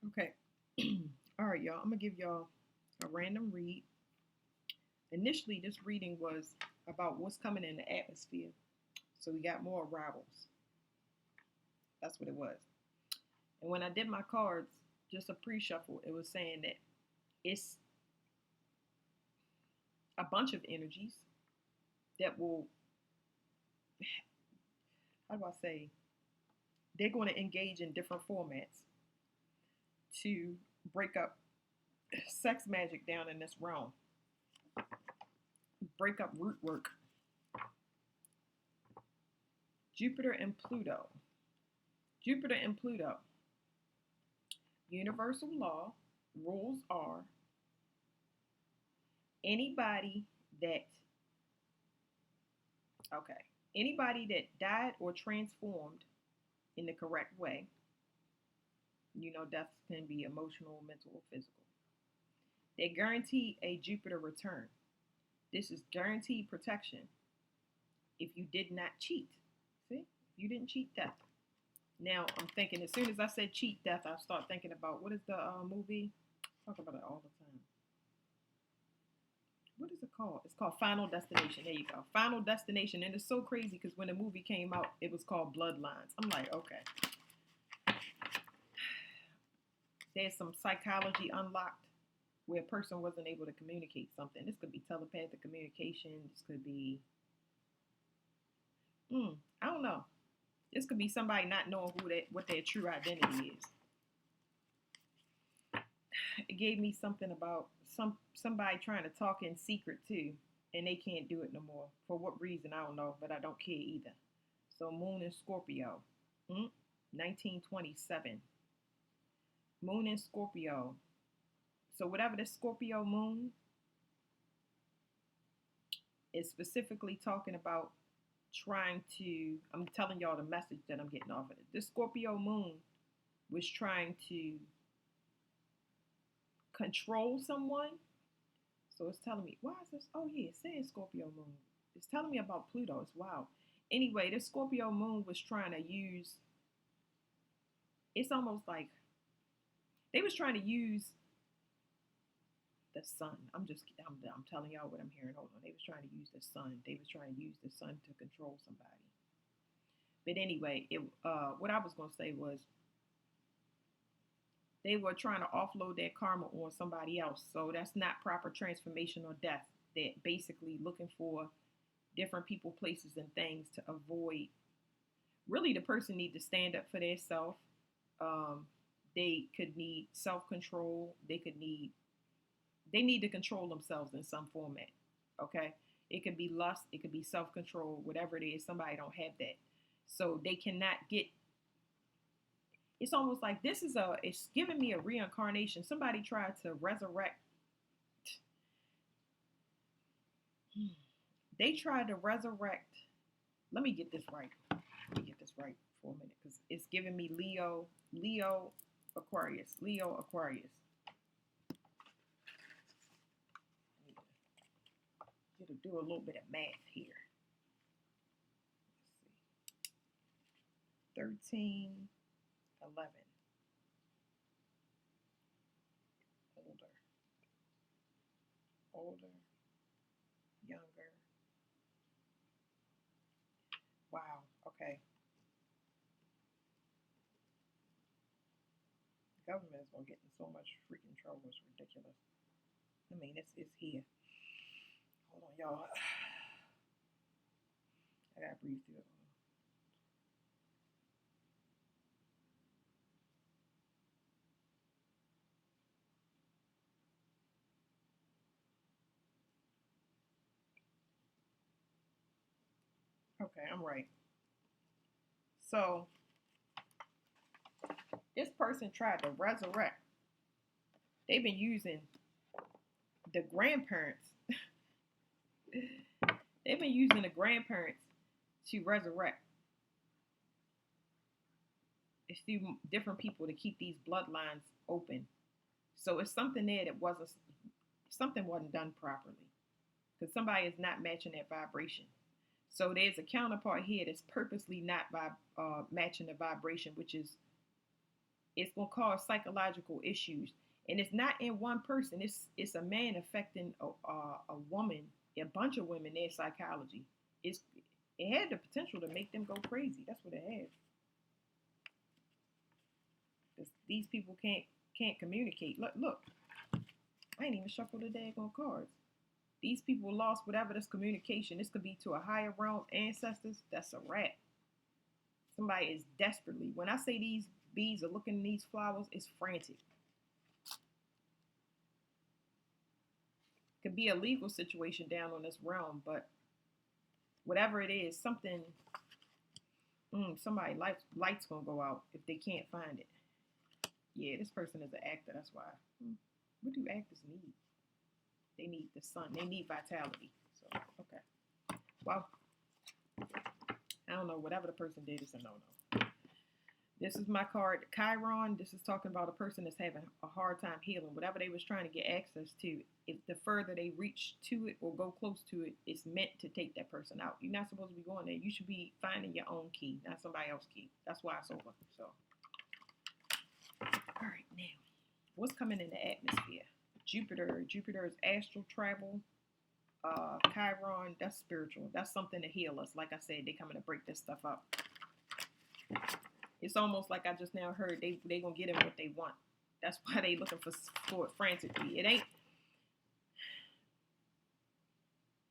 Okay. All right, y'all. I'm gonna give y'all a random read. Initially, this reading was about what's coming in the atmosphere. So we got more arrivals. That's what it was. And when I did my cards, just a pre-shuffle, it was saying that it's a bunch of energies that will, how do I say, they're going to engage in different formats to break up sex magic down in this realm, break up root work. Jupiter and Pluto. Jupiter and Pluto. Universal law rules are anybody that, okay, anybody that died or transformed in the correct way, deaths can be emotional, mental, or physical. They guarantee a Jupiter return. This is guaranteed protection if you did not cheat. See? If you didn't cheat, death. Now, I'm thinking, as soon as I said cheat death, I start thinking about what is the movie? I talk about it all the time. What is it called? It's called Final Destination. There you go. Final Destination. And it's so crazy because when the movie came out, it was called Bloodlines. I'm like, okay. There's some psychology unlocked where a person wasn't able to communicate something. This could be telepathic communication. This could be, I don't know. This could be somebody not knowing what their true identity is. It gave me something about somebody trying to talk in secret too, and they can't do it no more. For what reason, I don't know, but I don't care either. So Moon in Scorpio, 1927. Moon in Scorpio. So whatever the Scorpio moon is specifically talking about trying to, I'm telling y'all the message that I'm getting off of it. This Scorpio moon was trying to control someone. So it's telling me, why is this? Oh, yeah, it's saying Scorpio moon. It's telling me about Pluto. It's wow. Anyway, this Scorpio moon was trying to use, it's almost like they was trying to use the sun. I'm telling y'all what I'm hearing. Hold on. They was trying to use the sun. They was trying to use the sun to control somebody. But anyway, what I was going to say was they were trying to offload their karma on somebody else. So that's not proper transformation or death. They're basically looking for different people, places, and things to avoid. Really, the person need to stand up for themselves. They could need self control. They need to control themselves in some format. Okay, it could be lust, it could be self control, whatever it is. Somebody don't have that, so they cannot get. It's almost like it's giving me a reincarnation. Somebody tried to resurrect. They tried to resurrect. Let me get this right. Let me get this right for a minute because it's giving me Leo, Aquarius. I need to do a little bit of math here. Let's see. 13, 11. Older, younger. Wow. Okay. The government is gonna get in so much freaking trouble. It's ridiculous. I mean, it's here. Hold on, y'all. I gotta breathe through it. Okay, I'm right. So this person tried to resurrect. They've been using the grandparents. They've been using the grandparents to resurrect. It's through different people to keep these bloodlines open. So it's something there that wasn't done properly because somebody is not matching that vibration. So there's a counterpart here that's purposely not matching the vibration, which is It's going to cause psychological issues. And it's not in one person. It's a man affecting a woman, a bunch of women, their psychology. It's it had the potential to make them go crazy. That's what it had. 'Cause these people can't communicate. Look, I ain't even shuffled the daggone cards. These people lost whatever this communication. This could be to a higher realm, ancestors. That's a wrap. Somebody is desperately. When I say these bees are looking at these flowers, it's frantic. Could be a legal situation down on this realm, but whatever it is, something. Somebody lights gonna go out if they can't find it. Yeah, this person is an actor. That's why. What do actors need? They need the sun. They need vitality. So okay. Well, I don't know. Whatever the person did is a no-no. This is my card, Chiron. This is talking about a person that's having a hard time healing. Whatever they was trying to get access to, if the further they reach to it or go close to it, it's meant to take that person out. You're not supposed to be going there. You should be finding your own key, not somebody else's key. That's why it's over. So, all right, now, what's coming in the atmosphere? Jupiter is astral travel. Chiron, that's spiritual. That's something to heal us. Like I said, they coming to break this stuff up. It's almost like I just now heard they gonna get them what they want. That's why they looking for it frantically. It ain't.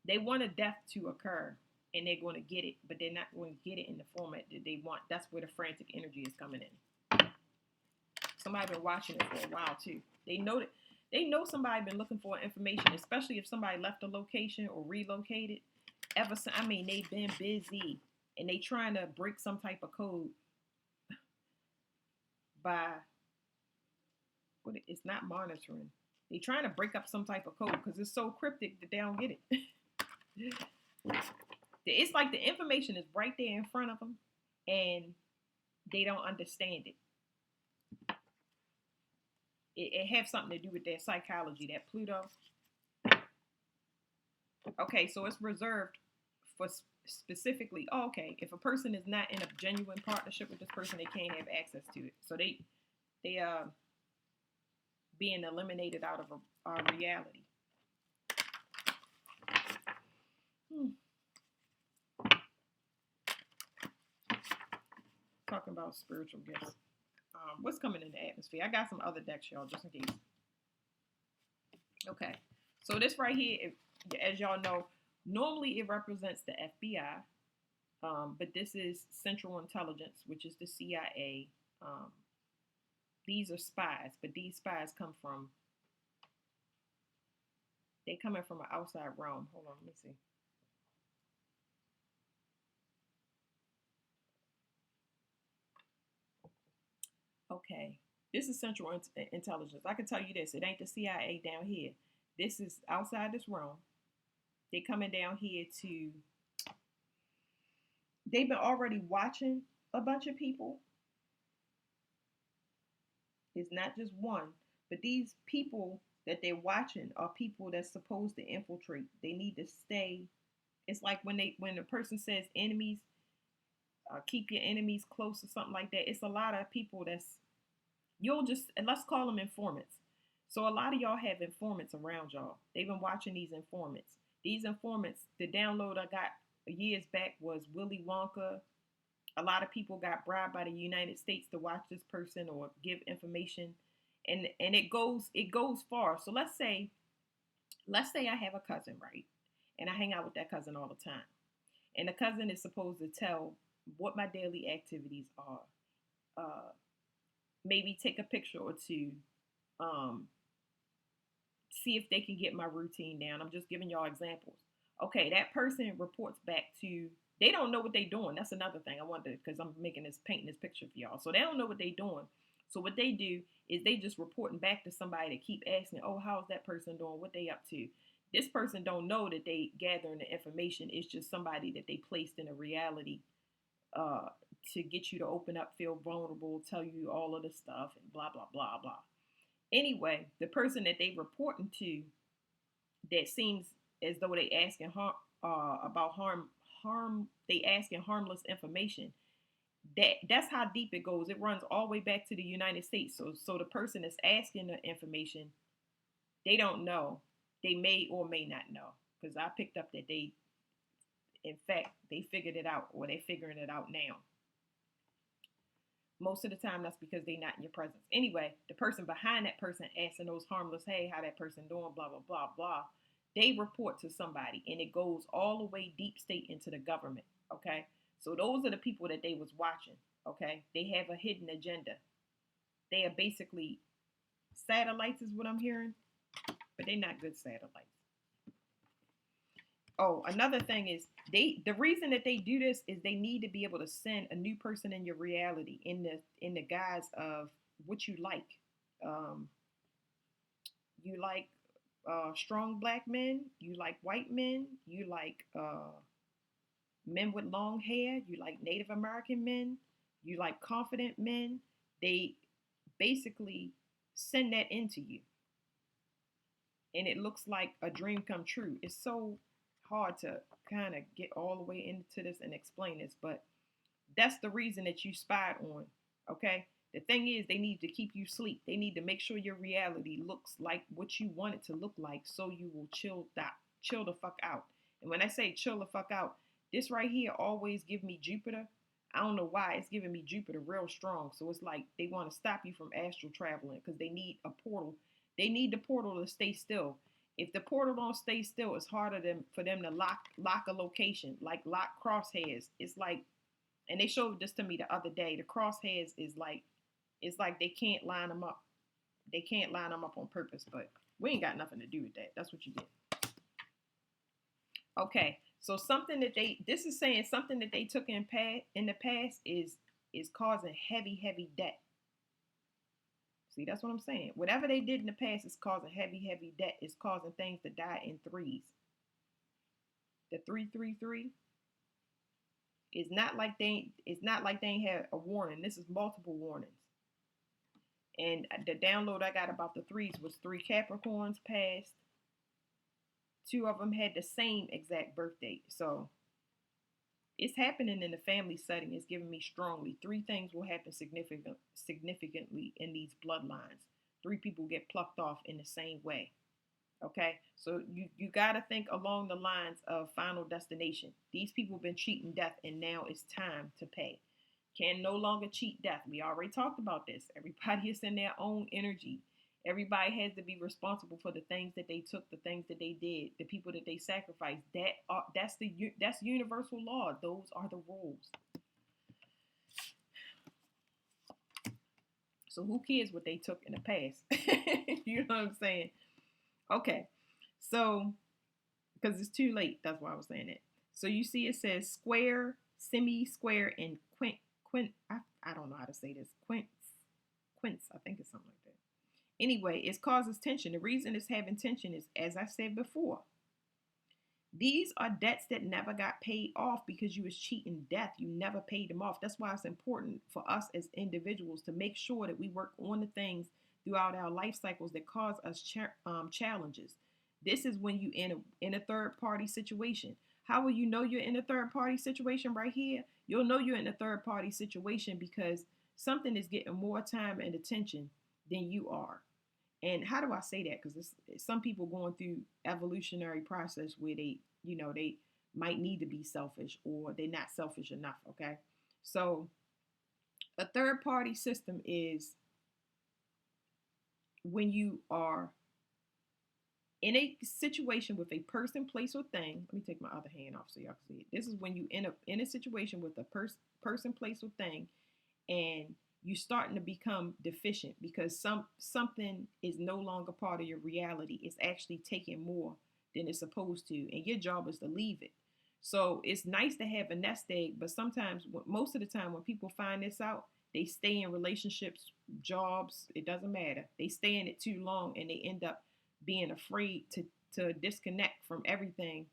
They want a death to occur, and they're going to get it, but they're not going to get it in the format that they want. That's where the frantic energy is coming in. Somebody been watching it for a while too. They know somebody been looking for information, especially if somebody left a location or relocated. They've been busy, and they trying to break some type of code by it's not monitoring. They trying to break up some type of code because it's so cryptic that they don't get it. It's like the information is right there in front of them, and they don't understand it. It has something to do with their psychology, that Pluto. Okay, so it's reserved for specifically. Oh, okay, if a person is not in a genuine partnership with this person, they can't have access to it. So they being eliminated out of our reality. Talking about spiritual gifts. What's coming in the atmosphere? I got some other decks, y'all, just in case. Okay, so this right here, as y'all know, normally it represents the FBI, but this is Central Intelligence, which is the CIA. These are spies, but these spies they coming from an outside realm. Hold on, let me see. Okay, this is Central Intelligence. I can tell you this: it ain't the CIA down here. This is outside this realm. They coming down here to. They've been already watching a bunch of people. It's not just one, but these people that they're watching are people that's supposed to infiltrate. They need to stay. It's like when a person says enemies, keep your enemies close or something like that. It's a lot of people and let's call them informants. So a lot of y'all have informants around y'all. They've been watching these informants. These informants, the download I got years back was Willy Wonka. A lot of people got bribed by the United States to watch this person or give information, and it goes far. So let's say I have a cousin, right, and I hang out with that cousin all the time, and the cousin is supposed to tell what my daily activities are. Maybe take a picture or two. See if they can get my routine down. I'm just giving y'all examples. Okay, that person reports back to. They don't know what they're doing. That's another thing I wanted because I'm painting this picture for y'all. So they don't know what they're doing. So what they do is they just reporting back to somebody to keep asking, oh, how's that person doing? What they up to? This person don't know that they gathering the information. It's just somebody that they placed in a reality to get you to open up, feel vulnerable, tell you all of the stuff, and blah, blah, blah, blah. Anyway, the person that they reporting to that seems as though they asking about harm, they asking harmless information. That's how deep it goes. It runs all the way back to the United States. So the person that's asking the information, they don't know. They may or may not know, because I picked up that they, in fact, they figured it out, or they're figuring it out now. Most of the time, that's because they're not in your presence. Anyway, the person behind that person asking those harmless, hey, how that person doing, blah, blah, blah, blah, they report to somebody, and it goes all the way deep state into the government, okay? So those are the people that they was watching, okay? They have a hidden agenda. They are basically satellites is what I'm hearing, but they're not good satellites. Oh, another thing is the reason that they do this is they need to be able to send a new person in your reality in the guise of what you like. Um, you like strong black men. You like white men. You like men with long hair. You like Native American men. You like confident men. They basically send that into you, and it looks like a dream come true. It's so hard to kind of get all the way into this and explain this, but that's the reason that you spied on. Okay. The thing is, they need to keep you asleep. They need to make sure your reality looks like what you want it to look like, so you will chill the fuck out. And when I say chill the fuck out, this right here always give me Jupiter. I don't know why it's giving me Jupiter real strong. So it's like they want to stop you from astral traveling because they need a portal. They need the portal to stay still. If the portal don't stay still, it's harder for them to lock a location, like lock crosshairs. It's like, and they showed this to me the other day. The crosshairs is like, it's like they can't line them up. They can't line them up on purpose, but we ain't got nothing to do with that. That's what you did. Okay, so something that this is saying something that they took in the past is causing heavy debt. See, that's what I'm saying. Whatever they did in the past is causing heavy debt. It's causing things to die in threes. The 333 is not like they ain't had a warning. This is multiple warnings. And the download I got about the threes was 3 Capricorns passed. 2 of them had the same exact birth date. So it's happening in the family setting. It's giving me strongly 3 things will happen significantly in these bloodlines. 3 people get plucked off in the same way. Okay, so you got to think along the lines of Final Destination. These people have been cheating death, and now it's time to pay. Can no longer cheat death. We already talked about this. Everybody is in their own energy. Everybody has to be responsible for the things that they took, the things that they did, the people that they sacrificed. That's universal law. Those are the rules. So who cares what they took in the past? You know what I'm saying? Okay, so because it's too late, that's why I was saying it. So you see, it says square, semi-square, and quint. I don't know how to say this. Quince. I think it's something like that. Anyway, it causes tension. The reason it's having tension is, as I said before, these are debts that never got paid off because you was cheating death. You never paid them off. That's why it's important for us as individuals to make sure that we work on the things throughout our life cycles that cause us challenges. This is when you in a third party situation. How will you know you're in a third party situation right here? You'll know you're in a third party situation because something is getting more time and attention than you are. And how do I say that? Because some people going through evolutionary process where they might need to be selfish or they're not selfish enough. Okay, so a third party system is when you are in a situation with a person, place, or thing. Let me take my other hand off so y'all can see it. This is when you in a situation with a person, place, or thing, and you're starting to become deficient because something is no longer part of your reality. It's actually taking more than it's supposed to, and your job is to leave it. So it's nice to have a nest egg, but sometimes, most of the time, when people find this out, they stay in relationships, jobs, it doesn't matter. They stay in it too long, and they end up being afraid to disconnect from everything,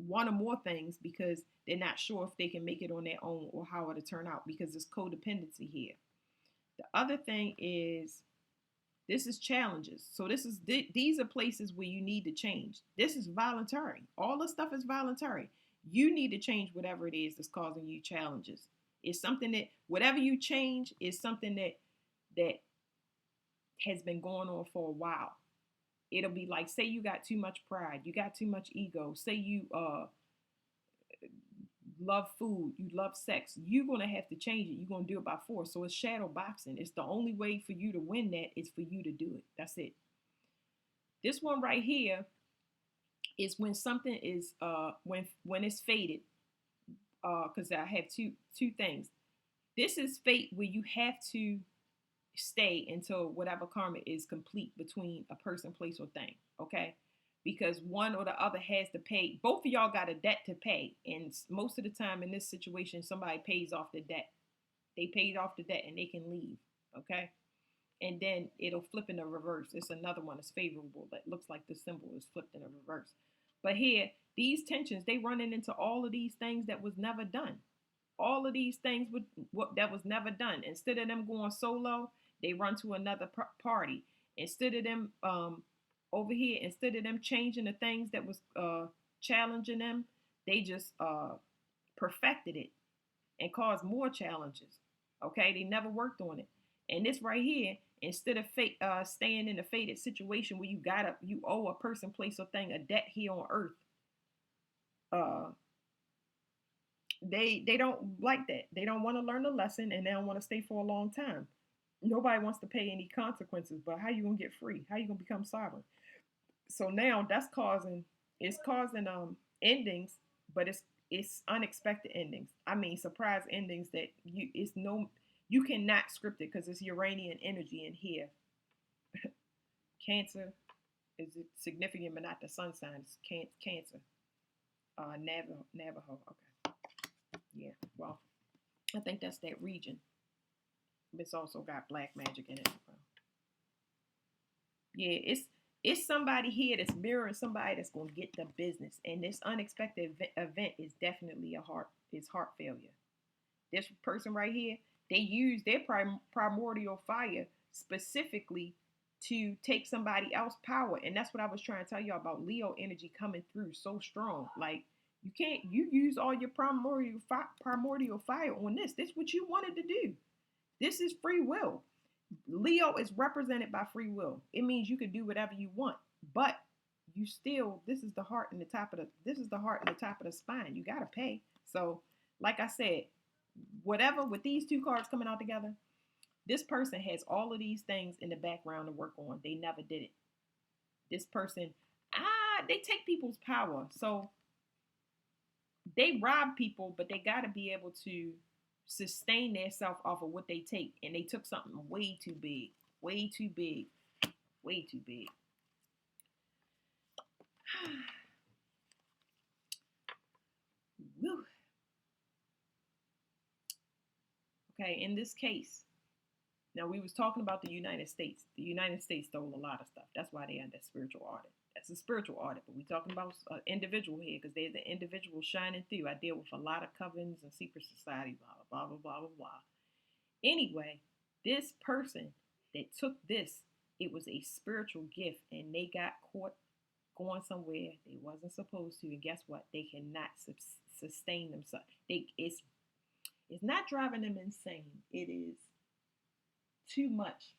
one or more things, because they're not sure if they can make it on their own or how it'll turn out, because there's codependency here. The other thing is, this is challenges. So these are places where you need to change. This is voluntary. All this stuff is voluntary. You need to change whatever it is that's causing you challenges. It's something that whatever you change is something that has been going on for a while. It'll be like, say you got too much pride, you got too much ego, say you love food, you love sex, you're gonna have to change it. You're gonna do it by force. So it's shadow boxing. It's the only way for you to win that is for you to do it. That's it. This one right here is when something is when it's fated. Because I have two things. This is fate where you have to stay until whatever karma is complete between a person, place, or thing. Okay. Because one or the other has to pay. Both of y'all got a debt to pay. And most of the time in this situation, somebody pays off the debt. They paid off the debt and they can leave. Okay. And then it'll flip in the reverse. It's another one that's favorable that looks like the symbol is flipped in the reverse. But here, these tensions, they running into all of these things that was never done. All of these things that was never done. Instead of them going solo, they run to another party. Instead of them over here, instead of them changing the things that was challenging them, they just perfected it and caused more challenges. Okay, they never worked on it. And this right here, instead of staying in a fated situation where you owe a person, place, or thing a debt here on earth, uh, they don't like that. They don't want to learn the lesson, and they don't want to stay for a long time. Nobody wants to pay any consequences. But how you gonna get free? How you gonna become sovereign? So now it's causing endings, but it's unexpected endings. I mean, surprise endings that you cannot script it because it's Uranian energy in here. Cancer is significant, but not the sun sign. It's Cancer. Navajo. Okay. Yeah. Well, I think that's that region. It's also got black magic in it. Yeah, it's somebody here that's mirroring somebody that's gonna get the business, and this unexpected event is definitely heart failure. This person right here, they use their primordial fire specifically to take somebody else's power, and that's what I was trying to tell y'all about Leo energy coming through so strong. Like you use all your primordial fire on this. This is what you wanted to do. This is free will. Leo is represented by free will. It means you can do whatever you want, but this is the heart and the top of the spine. You gotta pay. So, like I said, whatever with these two cards coming out together, this person has all of these things in the background to work on. They never did it. This person, they take people's power. So they rob people, but they gotta be able to sustain themselves off of what they take. And they took something way too big. Way too big. Way too big. Woo. Okay, in this case, now we was talking about the United States. The United States stole a lot of stuff. That's why they had that spiritual audit. That's a spiritual audit, but we talking about an individual here because there's an individual shining through. I deal with a lot of covens and secret society, blah, blah, blah, blah, blah, blah. Anyway, this person that took this, it was a spiritual gift, and they got caught going somewhere they wasn't supposed to. And guess what? They cannot sustain themselves. It's not driving them insane. It is too much.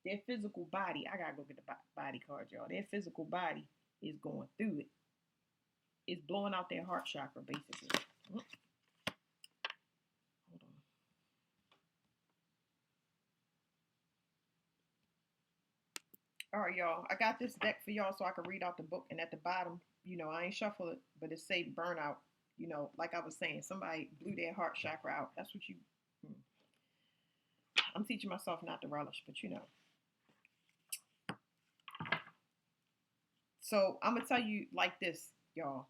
Their physical body, I gotta go get the body card, y'all. Their physical body is going through it. It's blowing out their heart chakra, basically. Hold on. All right, y'all. I got this deck for y'all so I can read out the book. And at the bottom, I ain't shuffle it, but it say burnout. Like I was saying, somebody blew their heart chakra out. That's what I'm teaching myself not to relish, but So I'm going to tell you like this, y'all.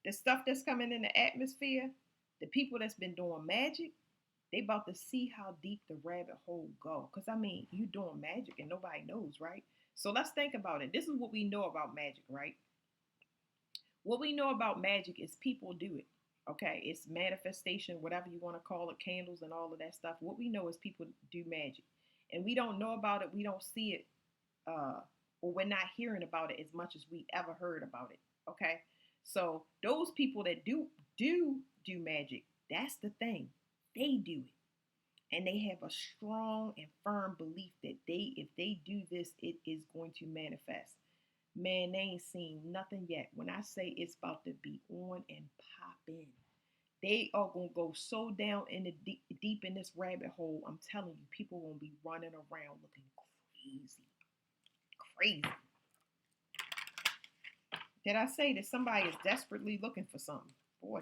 The stuff that's coming in the atmosphere, the people that's been doing magic, they about to see how deep the rabbit hole go. Because, you doing magic and nobody knows, right? So let's think about it. This is what we know about magic, right? What we know about magic is people do it. Okay, it's manifestation, whatever you want to call it, candles and all of that stuff. What we know is people do magic. And we don't know about it. We don't see it. Or we're not hearing about it as much as we ever heard about it. Okay. So those people that do magic, that's the thing. They do it. And they have a strong and firm belief that if they do this, it is going to manifest. Man, they ain't seen nothing yet. When I say it's about to be on and popping, they are gonna go so down in the deep in this rabbit hole. I'm telling you, people gonna be running around looking crazy, crazy. Did I say that somebody is desperately looking for something? Boy,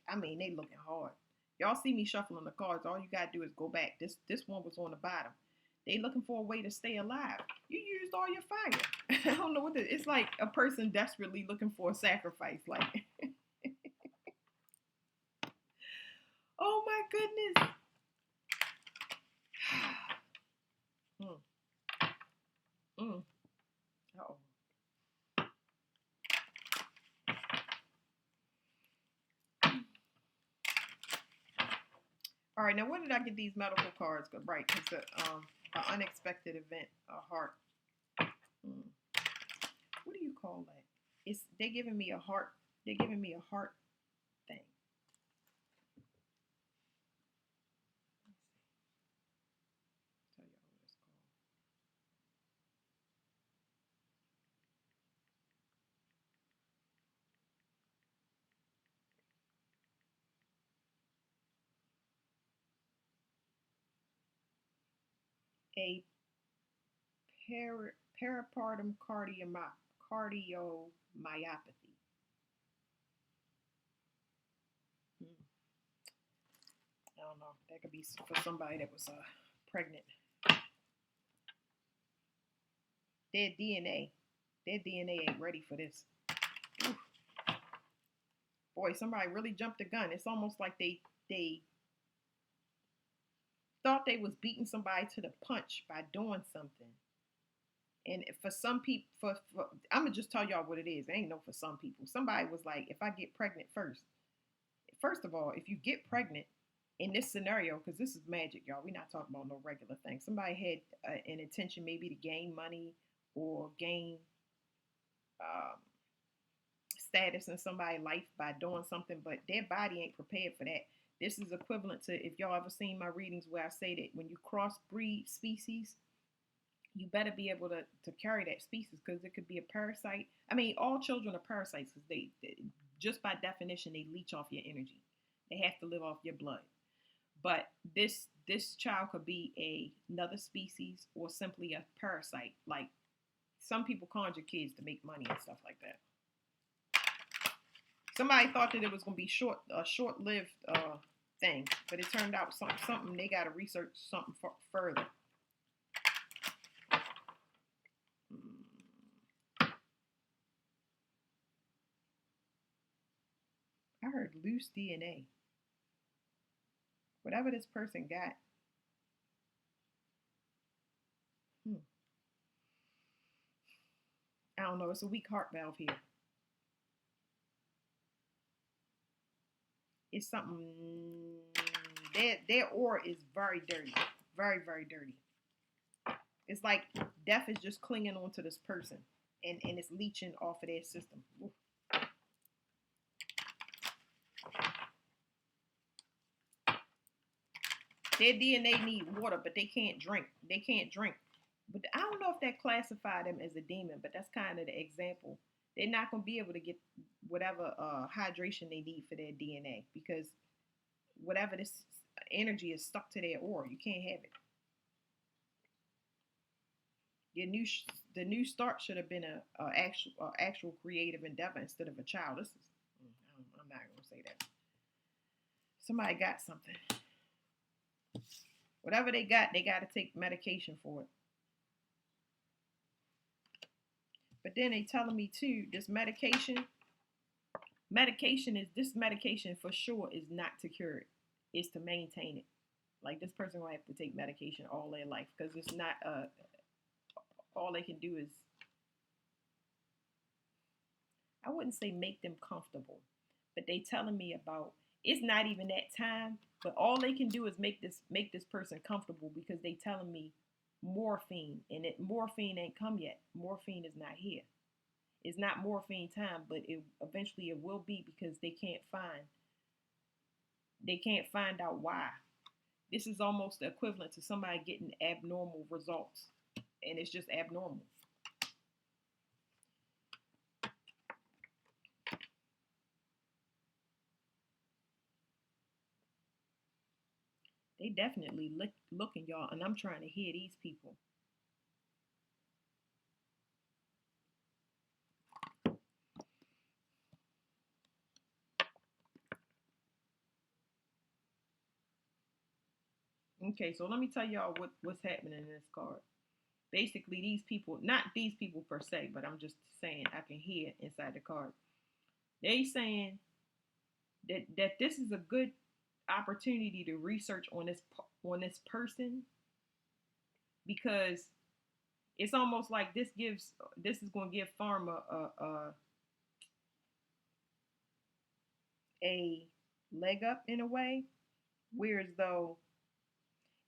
I mean, they looking hard. Y'all see me shuffling the cards. All you gotta do is go back. This one was on the bottom. They looking for a way to stay alive. You used all your fire. I don't know what it's like. A person desperately looking for a sacrifice. Like, oh my goodness. mm. Mm. Uh-oh. All right, now where did I get these medical cards? Right, it's an unexpected event, a heart. What do you call that? They're giving me a heart. They're giving me a heart thing. Tell y'all what it's called. A peripartum cardiomyopathy. I don't know. That could be for somebody that was pregnant. Their DNA, their DNA ain't ready for this. Oof. Boy, somebody really jumped the gun. It's almost like they thought they was beating somebody to the punch by doing something. And for some people, I'm gonna just tell y'all what it is. It ain't no for some people. Somebody was like, if I get pregnant first of all, if you get pregnant in this scenario, because this is magic, y'all, we're not talking about no regular thing. Somebody had an intention maybe to gain money or gain um, status in somebody's life by doing something, but their body ain't prepared for that. This is equivalent to if y'all ever seen my readings where I say that when you crossbreed species, you better be able to carry that species because it could be a parasite. I mean, all children are parasites because they just by definition they leech off your energy. They have to live off your blood. But this child could be another species or simply a parasite. Like some people conjure kids to make money and stuff like that. Somebody thought that it was going to be a short-lived thing, but it turned out something they got to research something further. I heard loose DNA. Whatever this person got. I don't know. It's a weak heart valve here. It's something. Their aura is very dirty. Very, very dirty. It's like death is just clinging onto this person and it's leeching off of their system. Oof. Their DNA need water, but they can't drink. They can't drink. But I don't know if that classified them as a demon, but that's kind of the example. They're not going to be able to get whatever hydration they need for their DNA because whatever this energy is stuck to their aura. You can't have it. The new start should have been a actual creative endeavor instead of a child. This is I'm not gonna say that. Somebody got something. Whatever they got to take medication for it. But then they telling me too, this medication for sure is not to cure it. It's to maintain it. Like this person will have to take medication all their life because it's not all they can do is, I wouldn't say make them comfortable, but they telling me about it's not even that time, but all they can do is make this person comfortable because they telling me morphine and morphine ain't come yet. Morphine is not here. It's not morphine time, but it eventually it will be because they can't find out why. This is almost the equivalent to somebody getting abnormal results, and it's just abnormal. They definitely looking, y'all, and I'm trying to hear these people. Okay, so let me tell y'all what's happening in this card. Basically, these people, not these people per se, but I'm just saying I can hear inside the card. They saying that this is a good opportunity to research on this person, because it's almost like this is going to give pharma a leg up in a way, whereas though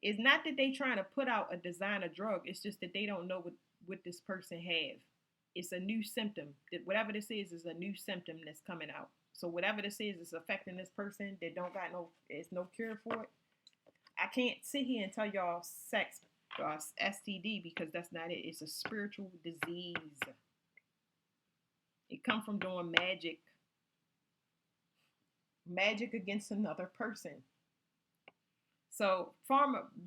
it's not that they trying to put out a designer drug, it's just that they don't know what this person have. It's a new symptom. Whatever this is a new symptom that's coming out. So whatever this is affecting this person that don't got it's no cure for it. I can't sit here and tell y'all sex STD, because that's not it. It's a spiritual disease. It come from doing magic against another person. So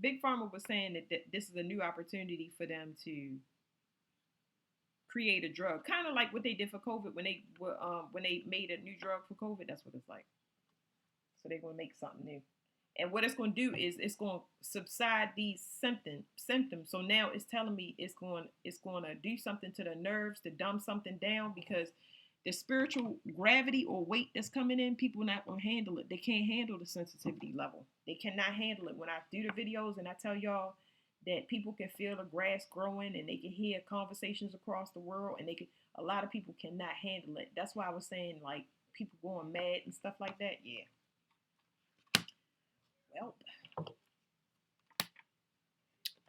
Big Pharma was saying that this is a new opportunity for them to create a drug, kind of like what they did for COVID when they made a new drug for COVID. That's what it's like. So they're gonna make something new, and what it's gonna do is it's gonna subside these symptoms. So now it's telling me it's gonna do something to the nerves to dumb something down, because the spiritual gravity or weight that's coming in, people not gonna handle it. They can't handle the sensitivity level. They cannot handle it. When I do the videos and I tell y'all that people can feel the grass growing and they can hear conversations across the world, and a lot of people cannot handle it. That's why I was saying, like, people going mad and stuff like that. Yeah. Well,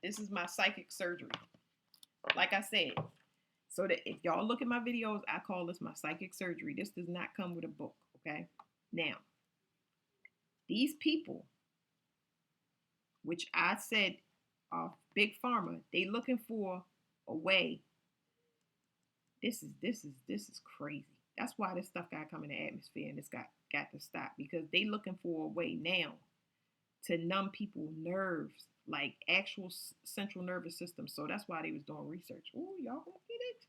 this is my psychic surgery. Like I said, so that if y'all look at my videos, I call this my psychic surgery. This does not come with a book, okay? Now, these people, which I said are Big Pharma, they looking for a way. This is crazy. That's why this stuff got to come in the atmosphere, and it's got to stop, because they looking for a way now to numb people's nerves, like actual central nervous system. So that's why they was doing research. Oh, y'all gonna get it?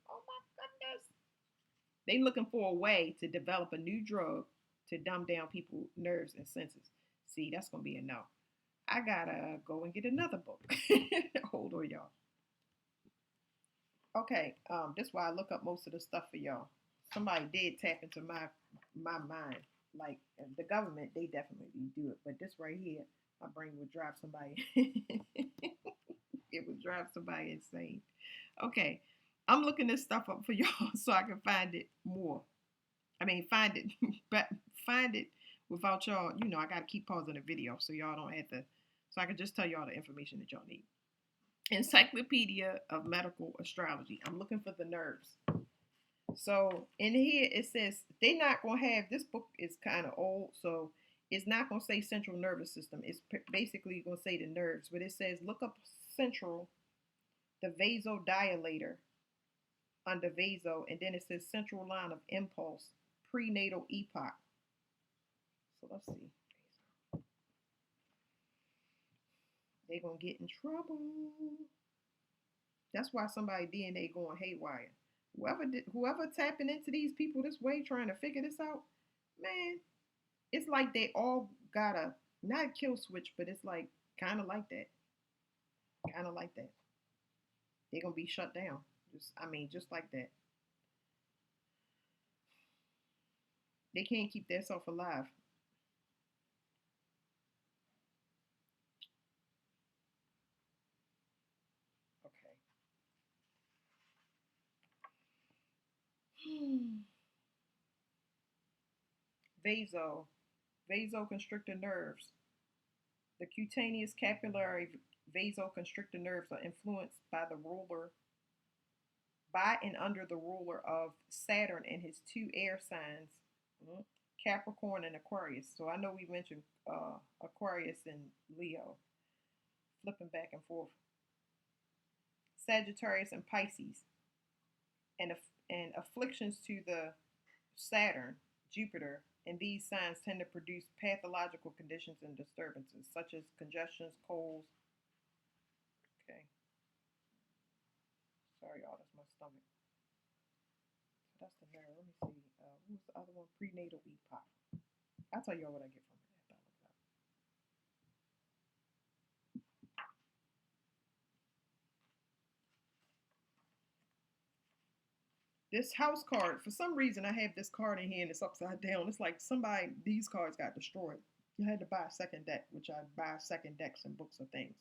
Oh my goodness. They looking for a way to develop a new drug to dumb down people's nerves and senses. See, that's gonna be a no. I gotta go and get another book. Hold on, y'all. Okay, this is why I look up most of the stuff for y'all. Somebody did tap into my mind. Like the government, they definitely do it. But this right here, my brain would drive somebody. It would drive somebody insane. Okay, I'm looking this stuff up for y'all so I can find it more. I mean, find it, but find it without y'all. You know, I gotta keep pausing the video so y'all don't have to. So I can just tell y'all the information that y'all need. Encyclopedia of Medical Astrology. I'm looking for the nerves. So in here it says they're not gonna have, this book is kind of old, so it's not gonna say central nervous system. It's basically gonna say the nerves, but it says look up central, the vasodilator under vaso, and then it says central line of impulse, prenatal epoch. So let's see. They're gonna get in trouble. That's why somebody DNA going haywire. Whoever tapping into these people this way, trying to figure this out, man, it's like they all got a not kill switch, but it's like kind of like that, kind of like that. They're gonna be shut down. Just like that. They can't keep themselves alive. Okay. Vaso, vasoconstrictor nerves. The cutaneous capillary vasoconstrictor nerves are influenced by the ruler by and under the ruler of Saturn and his two air signs, Capricorn and Aquarius. So I know we mentioned Aquarius and Leo, flipping back and forth. Sagittarius and Pisces, and afflictions to the Saturn, Jupiter, and these signs tend to produce pathological conditions and disturbances such as congestions, colds. Okay, sorry, y'all, that's my stomach. So that's the nerve. Let me see. What was the other one? Prenatal epoch. I'll tell y'all what I get from it after I look it up. This house card, for some reason, I have this card in here and it's upside down. It's like these cards got destroyed. I had to buy a second deck, which I buy second decks and books of things.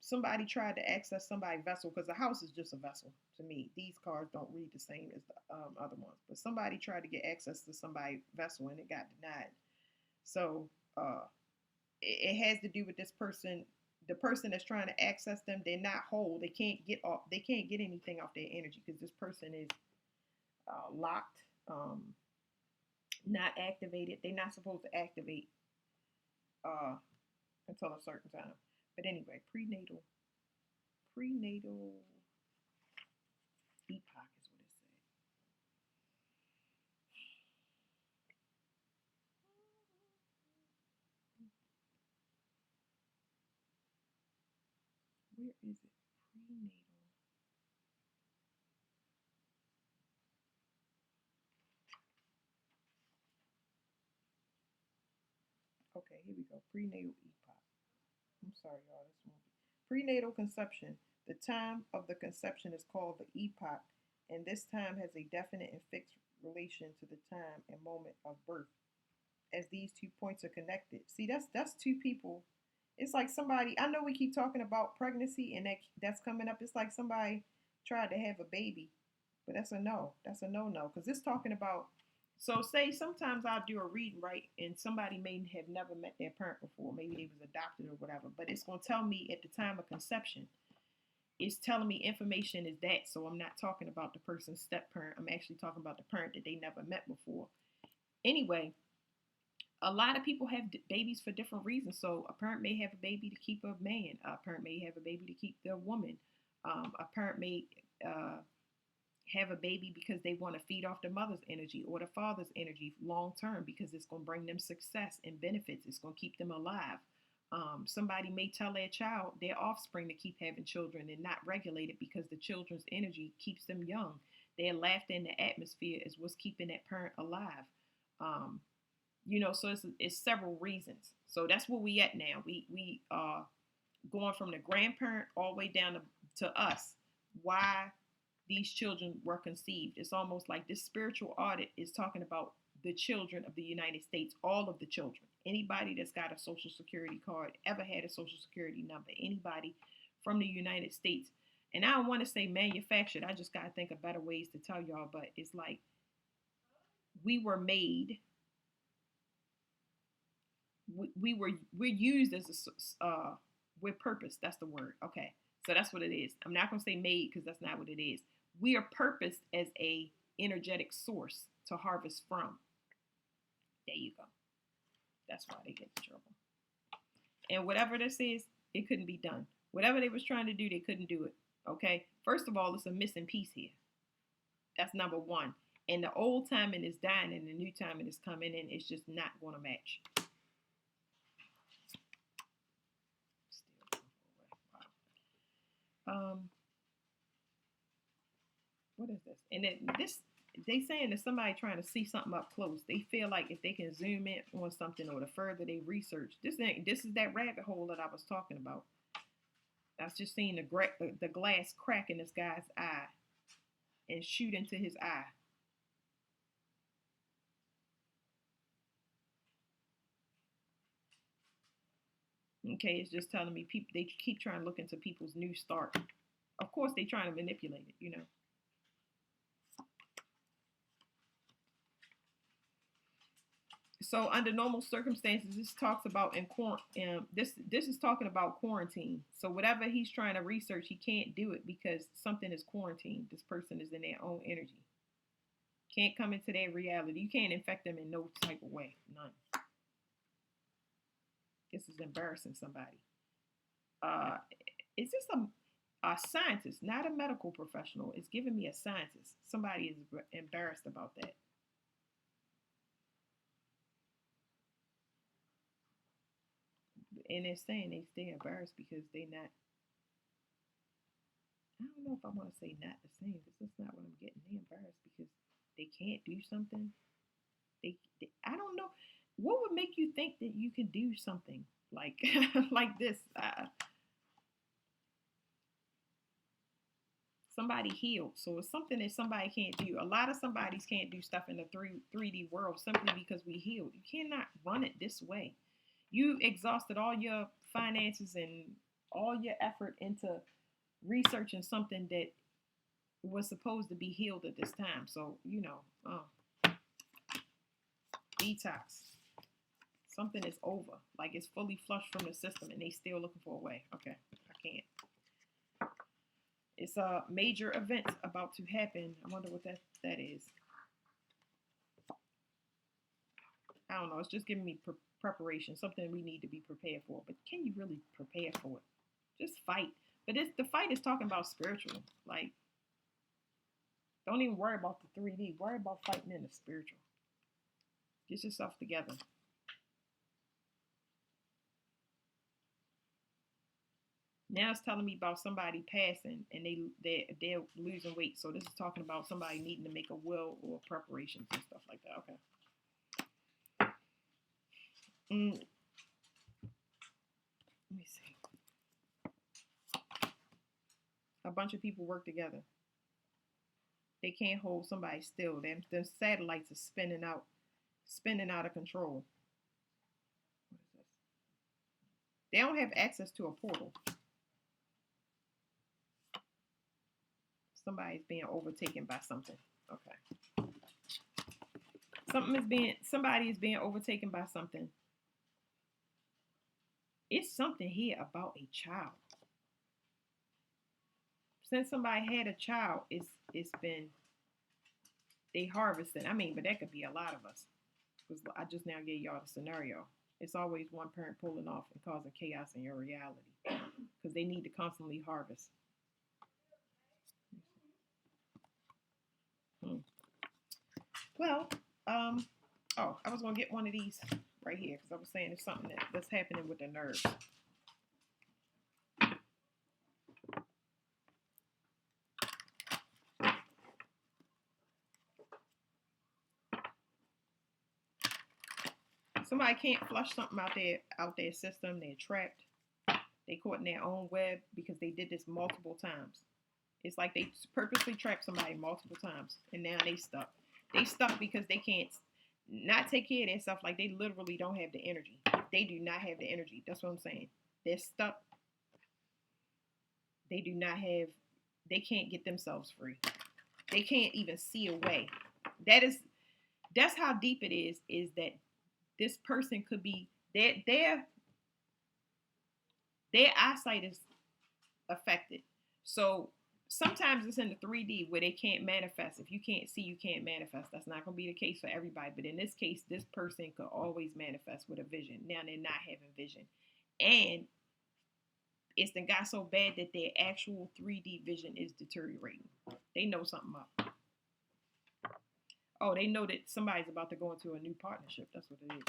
Somebody tried to access somebody's vessel because the house is just a vessel to me. These cards don't read the same as the other ones, but somebody tried to get access to somebody's vessel and it got denied. So it has to do with this person. The person that's trying to access them, they're not whole. They can't get off. They can't get anything off their energy because this person is locked, not activated. They're not supposed to activate until a certain time. But anyway, prenatal epoch is what it said. Where is it? Prenatal. Okay, here we go. Prenatal epoch. I'm sorry, y'all. This won't be. Prenatal conception. The time of the conception is called the epoch, and this time has a definite and fixed relation to the time and moment of birth, as these 2 points are connected. See, that's two people. It's like somebody. I know we keep talking about pregnancy, and that's coming up. It's like somebody tried to have a baby, but that's a no. That's a no because it's talking about. So say sometimes I'll do a reading, right, and somebody may have never met their parent before. Maybe they was adopted or whatever, but it's gonna tell me at the time of conception. It's telling me information is that. So I'm not talking about the person's step parent. I'm actually talking about the parent that they never met before. Anyway, a lot of people have babies for different reasons. So a parent may have a baby to keep a man. A parent may have a baby to keep their woman. A parent may have a baby because they want to feed off the mother's energy or the father's energy long term because it's going to bring them success and benefits. It's going to keep them alive. Somebody may tell their child, their offspring, to keep having children and not regulate it because the children's energy keeps them young. Their laughter in the atmosphere is what's keeping that parent alive. So it's several reasons. So that's where we at now. We are going from the grandparent all the way down to us. Why these children were conceived. It's almost like this spiritual audit is talking about the children of the United States, all of the children. Anybody that's got a social security card, ever had a social security number, anybody from the United States. And I don't want to say manufactured. I just got to think of better ways to tell y'all, but it's like we were made. We're used as with purpose. That's the word. Okay. So that's what it is. I'm not going to say made because that's not what it is. We are purposed as a energetic source to harvest from. There you go. That's why they get in trouble. And whatever this is, it couldn't be done. Whatever they was trying to do, they couldn't do it. Okay? First of all, it's a missing piece here. That's number one. And the old timing is dying and the new timing is coming in. It's just not going to match. What is this? And then they saying that somebody trying to see something up close. They feel like if they can zoom in on something or the further they research, this is that rabbit hole that I was talking about. I was just seeing the glass crack in this guy's eye and shoot into his eye. Okay, it's just telling me people they keep trying to look into people's new start. Of course, they trying to manipulate it, So under normal circumstances, this talks about this is talking about quarantine. So whatever he's trying to research, he can't do it because something is quarantined. This person is in their own energy. Can't come into their reality. You can't infect them in no type of way. None. This is embarrassing somebody. Uh, is this a scientist, not a medical professional? It's giving me a scientist. Somebody is embarrassed about that. And they're saying they stay embarrassed because they not. I don't know if I want to say not the same because that's not what I'm getting. They embarrassed because they can't do something. I don't know. What would make you think that you can do something like like this? Somebody healed, so it's something that somebody can't do. A lot of somebodies can't do stuff in the 3D world simply because we healed. You cannot run it this way. You exhausted all your finances and all your effort into researching something that was supposed to be healed at this time. So, detox. Something is over. Like it's fully flushed from the system and they still looking for a way. Okay, I can't. It's a major event about to happen. I wonder what that is. I don't know. It's just giving me preparation, something we need to be prepared for. But can you really prepare for it? Just fight. But the fight is talking about spiritual. Like, don't even worry about the 3D. Worry about fighting in the spiritual. Get yourself together. Now it's telling me about somebody passing and they're losing weight. So this is talking about somebody needing to make a will or preparations and stuff like that. Okay. Let me see. A bunch of people work together. They can't hold somebody still. Them satellites are spinning out of control. What is this? They don't have access to a portal. Somebody's being overtaken by something. Okay. Somebody is being overtaken by something. It's something here about a child. Since somebody had a child, it's been they harvested. I mean, but that could be a lot of us. Because I just now gave y'all the scenario. It's always one parent pulling off and causing chaos in your reality. Because they need to constantly harvest. Well, I was gonna get one of these right here because I was saying it's something that's happening with the nerves. Somebody can't flush something out their system. They're trapped. They caught in their own web because they did this multiple times. It's like they purposely trapped somebody multiple times, and now they stuck. They stuck because they can't not take care of themselves. Like they literally don't have the energy. They do not have the energy. That's what I'm saying. They're stuck. They do not have. They can't get themselves free. They can't even see a way. That's how deep it is. Is that this person could be their eyesight is affected. So sometimes it's in the 3D where they can't manifest. If you can't see, you can't manifest. That's not going to be the case for everybody. But in this case, this person could always manifest with a vision. Now they're not having vision. And it's then got so bad that their actual 3D vision is deteriorating. They know something up. Oh, they know that somebody's about to go into a new partnership. That's what it is.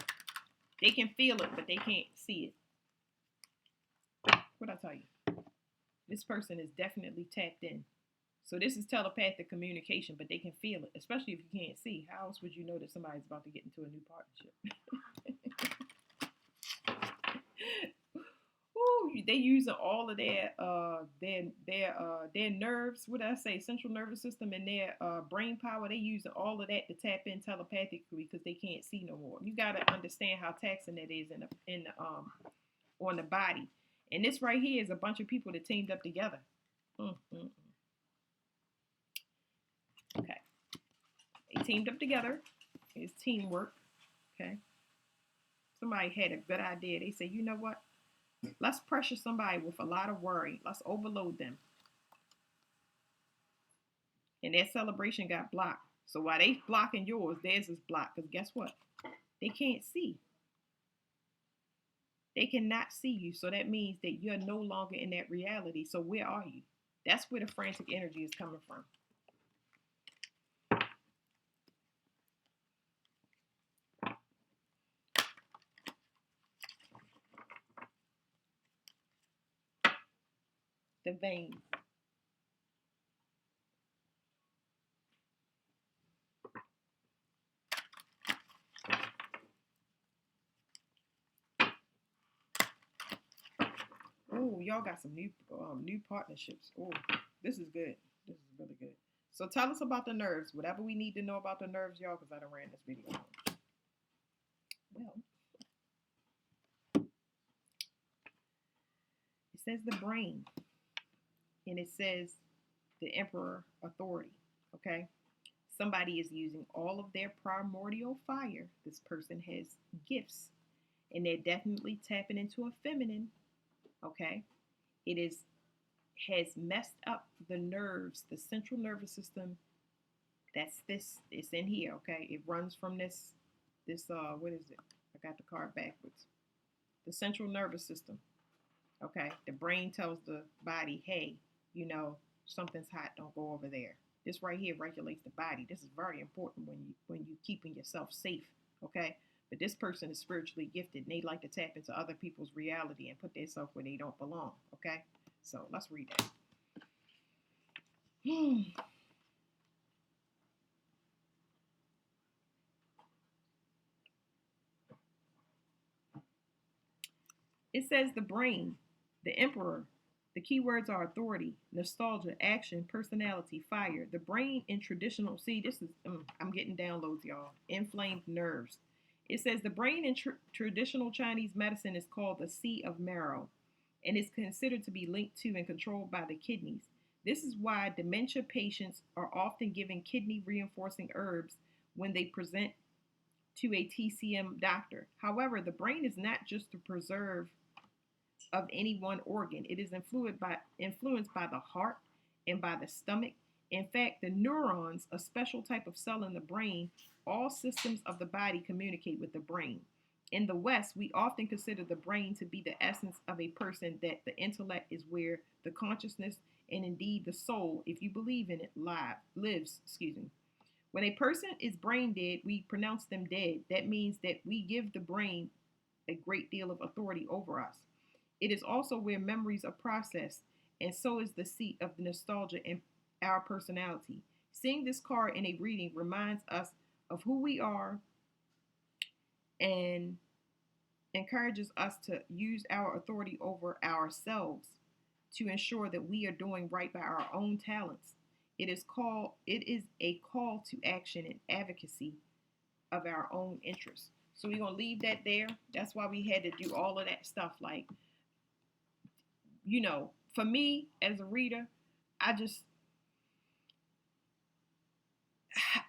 They can feel it, but they can't see it. What'd I tell you? This person is definitely tapped in. So this is telepathic communication, but they can feel it, especially if you can't see. How else would you know that somebody's about to get into a new partnership? Ooh, they using all of their nerves. What did I say? Central nervous system and their brain power. They using all of that to tap in telepathically because they can't see no more. You gotta understand how taxing that is on the body. And this right here is a bunch of people that teamed up together. Mm-hmm. Okay, they teamed up together. It's teamwork. Okay, Somebody had a good idea. They say, you know what? Let's pressure somebody with a lot of worry. Let's overload them. And that celebration got blocked. So while they blocking yours, theirs is blocked. Because guess what? They can't see. They cannot see you. So that means that you're no longer in that reality. So where are you? That's where the frantic energy is coming from. The veins. Oh, y'all got some new partnerships. Oh, this is good. This is really good. So tell us about the nerves. Whatever we need to know about the nerves, y'all, because I done ran this video. Well, it says the brain, and it says the emperor authority. Okay, somebody is using all of their primordial fire. This person has gifts, and they're definitely tapping into a feminine. Okay, it is has messed up the nerves, the central nervous system. That's this. It's in here. Okay, it runs from this. What is it? I got the card backwards. The central nervous system. Okay, the brain tells the body, hey, something's hot. Don't go over there. This right here regulates the body. This is very important when you keeping yourself safe. Okay, but this person is spiritually gifted and they like to tap into other people's reality and put themselves where they don't belong. Okay, so let's read that. It says the brain, the emperor. The keywords are authority, nostalgia, action, personality, fire. The brain in traditional, see, this is, I'm getting downloads, y'all. Inflamed nerves. It says the brain in traditional Chinese medicine is called the sea of marrow and is considered to be linked to and controlled by the kidneys. This is why dementia patients are often given kidney reinforcing herbs when they present to a TCM doctor. However, the brain is not just to preserve of any one organ. It is influenced by the heart and by the stomach. In fact, the neurons, a special type of cell in the brain, all systems of the body communicate with the brain. In the West, we often consider the brain to be the essence of a person, that the intellect is where the consciousness and indeed the soul, if you believe in it, lives. When a person is brain dead, we pronounce them dead. That means that we give the brain a great deal of authority over us. It is also where memories are processed, and so is the seat of the nostalgia in our personality. Seeing this card in a reading reminds us of who we are and encourages us to use our authority over ourselves to ensure that we are doing right by our own talents. It is a call to action and advocacy of our own interests. So we're gonna leave that there. That's why we had to do all of that stuff. Like, for me as a reader,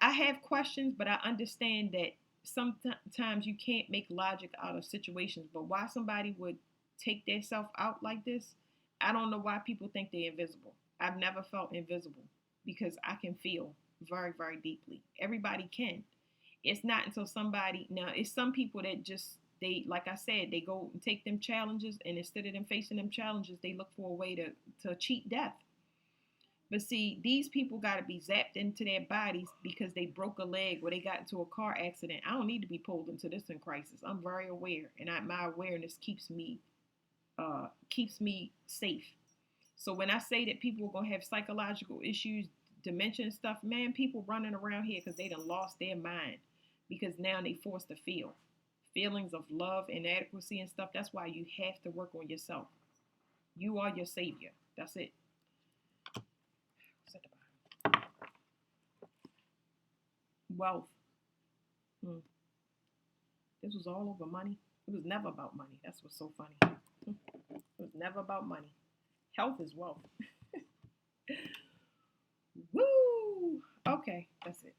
I have questions, but I understand that sometimes you can't make logic out of situations. But why somebody would take their self out like this, I don't know why people think they're invisible. I've never felt invisible because I can feel very, very deeply. Everybody can. It's not until it's some people that just, they, like I said, they go and take them challenges, and instead of them facing them challenges, they look for a way to cheat death. But see, these people got to be zapped into their bodies because they broke a leg or they got into a car accident. I don't need to be pulled into this in crisis. I'm very aware, and my awareness keeps me safe. So when I say that people are gonna have psychological issues, dementia and stuff, man, people running around here because they done lost their mind because now they forced to feel feelings of love, inadequacy, and stuff. That's why you have to work on yourself. You are your savior. That's it. Wealth. This was all over money. It was never about money. That's what's so funny. It was never about money. Health is wealth. Woo! Okay, that's it.